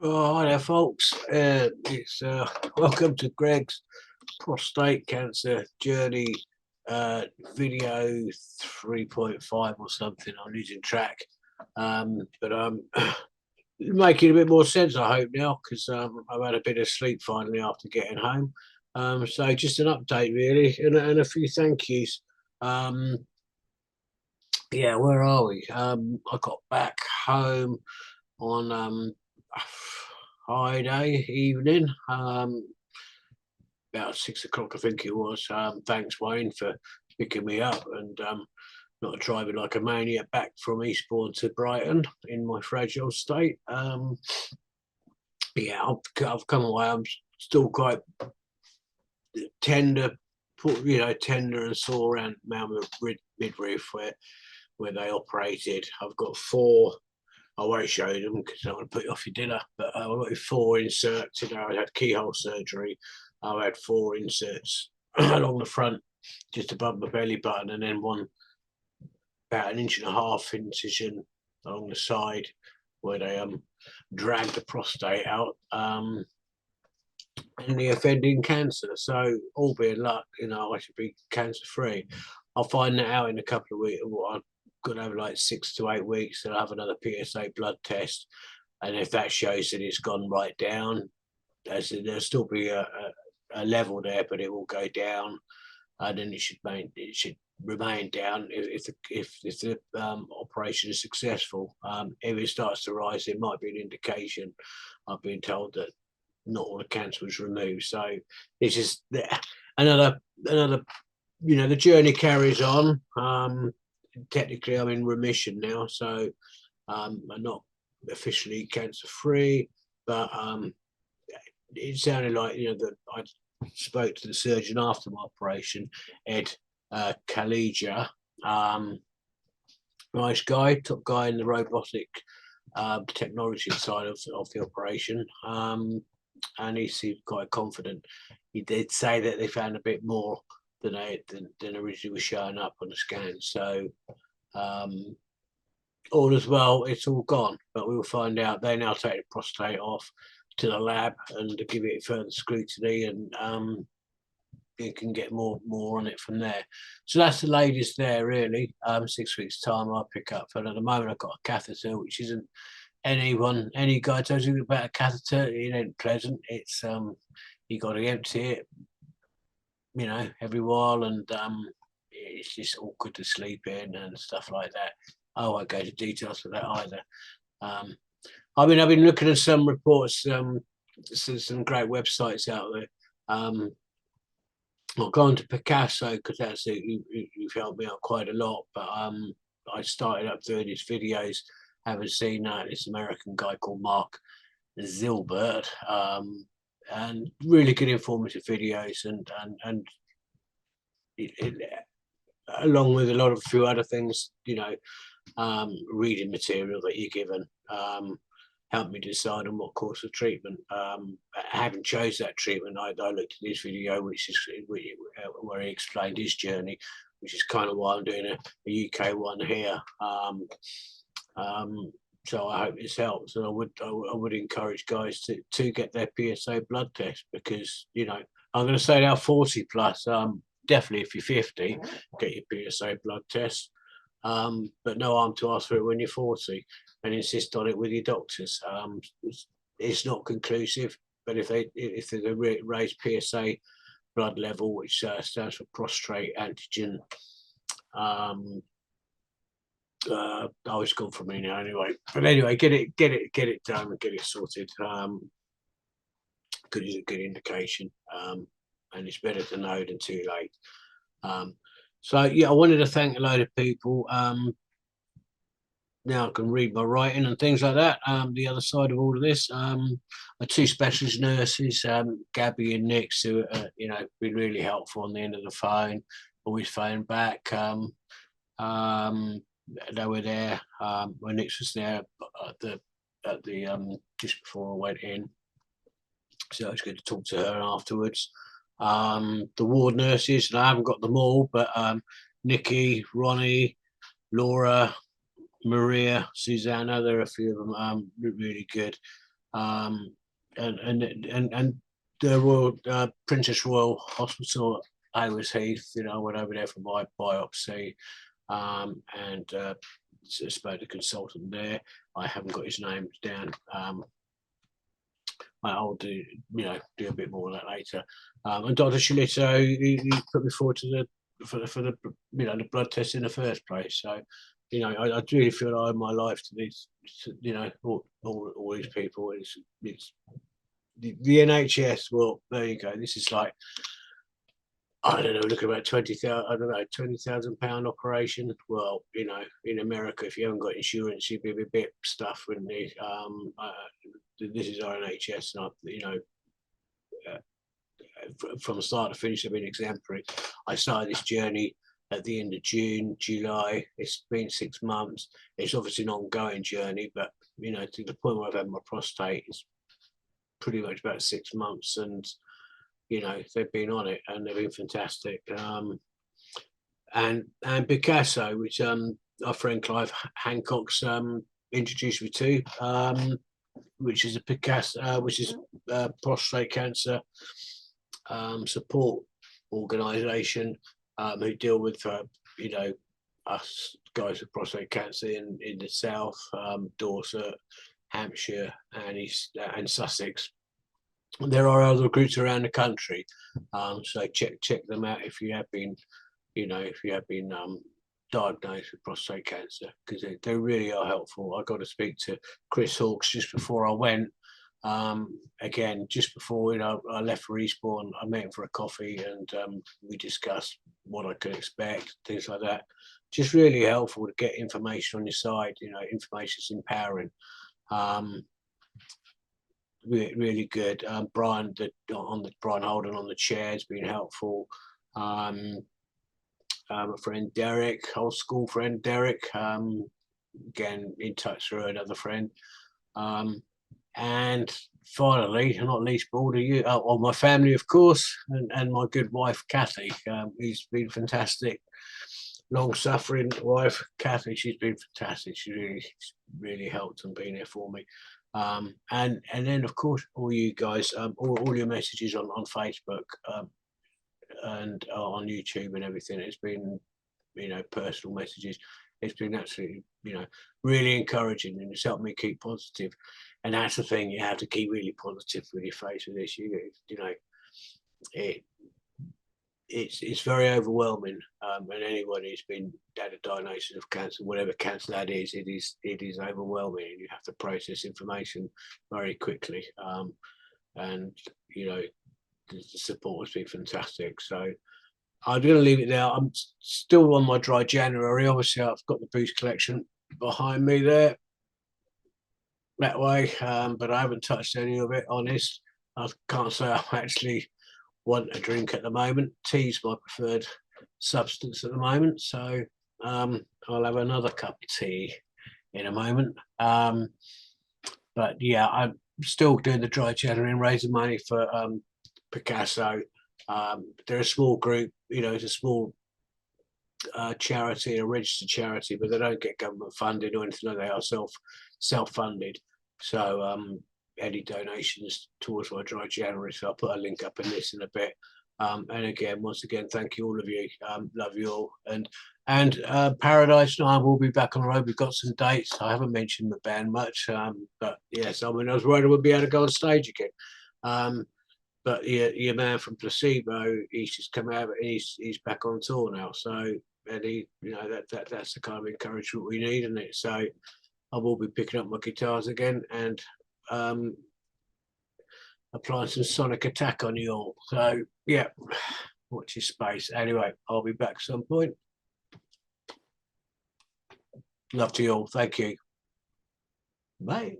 Oh, hi there, folks. It's welcome to Gregg's prostate cancer journey video 3.5 or something. I'm losing track, but I'm making a bit more sense, I hope, now, because I've had a bit of sleep finally after getting home. So just an update, really, and a few thank yous. Yeah, where are we? I got back home on Friday evening, about 6 o'clock, I think it was. Thanks, Wayne, for picking me up and not driving like a maniac back from Eastbourne to Brighton in my fragile state. Yeah, I've come away. I'm still quite tender, tender and sore around Malmö midriff where they operated. I've got four. I won't show them because I don't want to put you off your dinner. But I've got four inserts. I had keyhole surgery. I had four inserts along the front, just above my belly button, and then one about 1.5 inch incision along the side where they dragged the prostate out and the offending cancer. So, all being luck, I should be cancer free. I'll find that out in a couple of weeks. I'm going to have like 6 to 8 weeks. I'll have another PSA blood test, and if that shows that it's gone right down, there'll still be a level there, but it will go down, and then it should remain down if the operation is successful. If it starts to rise, it might be an indication. I've been told that not all the cancer was removed, so it's just another. The journey carries on. Technically, I'm in remission now, so I'm not officially cancer free, but it sounded like that I spoke to the surgeon after my operation, Ed Kalija, nice guy, top guy in the robotic technology side of the operation, and he seemed quite confident. He did say that they found a bit more than originally was showing up on the scan. So all as well, it's all gone, but we will find out. They now take the prostate off to the lab and give it further scrutiny, and you can get more on it from there. So that's the latest there, really. 6 weeks time I'll pick up. And at the moment I've got a catheter, which isn't any guy tells you about a catheter, it ain't pleasant. It's you got to empty it, every while, and it's just awkward to sleep in and stuff like that. I won't go into details for that either. I've been looking at some reports, some great websites out there. I'll go on to PCaSO because that's it. You've helped me out quite a lot. But I started up doing these videos. Haven't seen this American guy called Mark Zilbert, and really good informative videos, and along with a few other things, reading material that you're given, helped me decide on what course of treatment. I haven't chose that treatment. I looked at this video, which is where he explained his journey, which is kind of why I'm doing a UK one here. So I hope this helps, and I would encourage guys to get their PSA blood test, because I'm going to say now 40 plus. Definitely if you're 50, get your PSA blood test. But no harm to ask for it when you're 40, and insist on it with your doctors. It's not conclusive, but if there's a raised PSA blood level, which stands for prostate antigen, it's gone from me now anyway. But anyway, get it done and get it sorted. Good is a good indication, and it's better to know than too late. So yeah, I wanted to thank a load of people. Now I can read my writing and things like that. The other side of all of this, our two specialist nurses, Gabby and Nix, who been really helpful on the end of the phone, always phone back. They were there when Nix was there at the just before I went in, so it was good to talk to her afterwards. The ward nurses, and I haven't got them all, but Nikki, Ronnie, Laura, Maria, Susanna, there are a few of them really good. And the Royal Princess Royal Hospital, Hayward Heath, you know, I went over there for my biopsy, and spoke to the consultant there. I haven't got his name down. I'll do, you know, do a bit more of that later. And Dr. Shillito, he put me forward to for the you know, the blood test in the first place. So, you know, I really feel I owe my life to these, you know, all these people. It's the NHS. Well, there you go. This is like, I don't know, look about 20,000. I don't know, £20,000 operation. Well, you know, in America, if you haven't got insurance, you'd be a bit stuffed, wouldn't you? This is our NHS, and you know, from start to finish, I've been exemplary. I started this journey at the end of June, July. It's been 6 months. It's obviously an ongoing journey, but you know, to the point where I've had my prostate, it's pretty much about 6 months, and you know, they've been on it and they've been fantastic. And PCaSO, which our friend Clive Hancock's introduced me to, which is a PCaSO, which is Prostate Cancer Support Organisation, who deal with you know, us guys with prostate cancer in the south, Dorset, Hampshire, and Sussex. There are other groups around the country, so check them out if you have been, you know, if you have been diagnosed with prostate cancer, because they really are helpful. I got to speak to Chris Hawkes just before I went. Again, just before, you know, I left for Eastbourne, I met him for a coffee, and we discussed what I could expect, things like that. Just really helpful to get information on your side. You know, information is empowering. Really good. Brian Brian Holden on the chair has been helpful. My friend Derek, old school friend Derek, again in touch through another friend. And finally, not least, all of you, my family, of course, and my good wife Kathy, who's been fantastic. Long-suffering wife Kathy, she's been fantastic. She really helped and been there for me. And then of course all you guys, all your messages on Facebook, and on YouTube and everything. It's been, you know, personal messages. It's been absolutely, you know, really encouraging, and it's helped me keep positive. And that's the thing, you have to keep really positive when you face with this. You know, it's very overwhelming, and anyone who's been had a diagnosis of cancer, whatever cancer that is, it is overwhelming, and you have to process information very quickly. And you know, the support has been fantastic. So I'm going to leave it there. I'm still on my dry January. Obviously, I've got the booze collection behind me there, that way, but I haven't touched any of it. Honest, I can't say I actually want a drink at the moment. Tea's my preferred substance at the moment, so I'll have another cup of tea in a moment. But yeah, I'm still doing the dry January and raising money for PCaSO. They're a small group, you know, it's a small charity, a registered charity, but they don't get government funding or anything like that. They are self-funded. So any donations towards my dry January, so I'll put a link up in this in a bit. And again, once again, thank you all of you. Love you all. And Paradise and I will be back on the road. We've got some dates. I haven't mentioned the band much, but yes, I mean, I was worried I wouldn't be able to go on stage again. But your man from Placebo, he's just come out, and he's back on tour now. So, and he, you know, that's the kind of encouragement we need, isn't it? So I will be picking up my guitars again and applying some sonic attack on you all. So yeah, watch your space. Anyway, I'll be back at some point. Love to you all. Thank you. Bye.